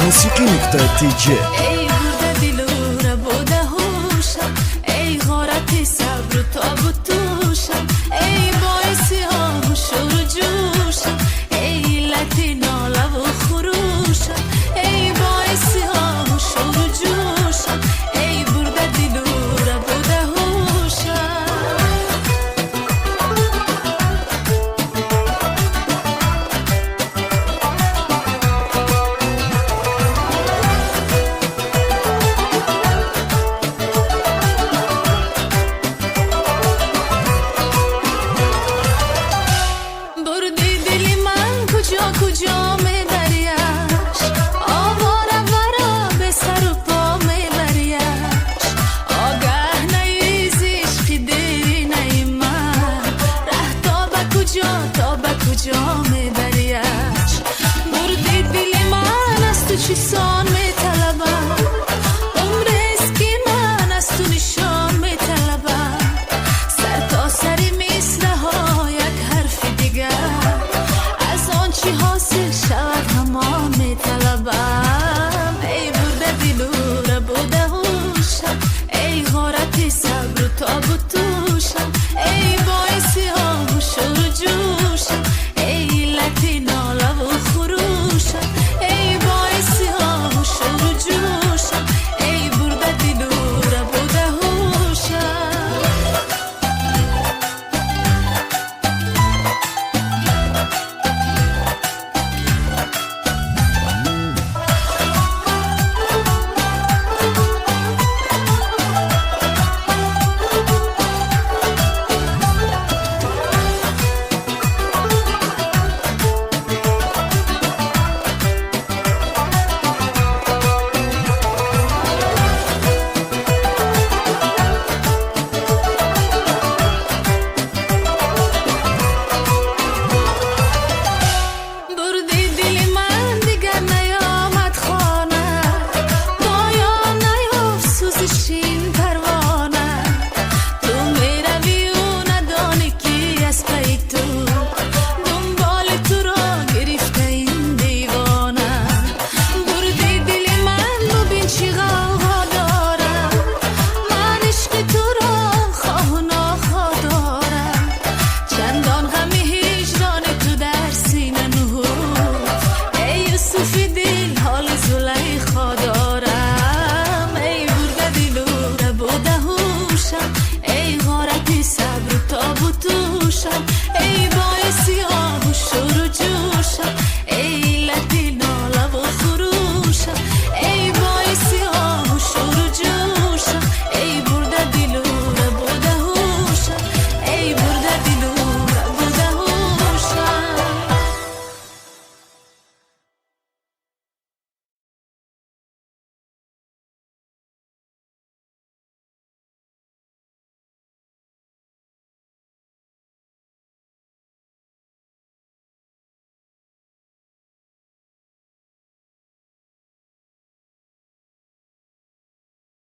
موسیقی نقطه TJ. ای برده دلو را بوده هوشم، ای غارت صبر و تاب و توشم، ای باعثی آغوش و جوشم، ای علت ناله و خروشم، ای باعثی آغوش و جوشم، ای برده دلو را بوده هوشم. بردی دلی من کجا کجا میبریش، آواره ورا به سر و پا میبریش، آگه نیزی عشقی دیری نی من، ره تا به کجا میبریش. بردی دلی من از تو چی سان میطلبم، عمر اسکی من از تو نشان میطلبم، سر تا سری میسره ها یک حرف دیگر، از آن چی حاصل شود همان میطلبم. ای برده دلو را بوده هوشم، ای غارت صبر و تاب و توشم، ای باعثی آغوش و جوشم، ای علت ناله و خروشم، ای باعثی آغوش و جوشم، ای برده دلو را بوده هوشم. بردی دلی من دیگر نیامد خانه، پایان نیافت سوزشین پروانه، تو میروی و ندانی کی از پی تو، دنبال تو را گرفته این دیوانه. بردی دلی من ببین چی غوغا دارم، من عشق تو را خواه و ناخواه دارم، چندان غم هجران تو در سینه نهفت، ای یوسف دل حال زلف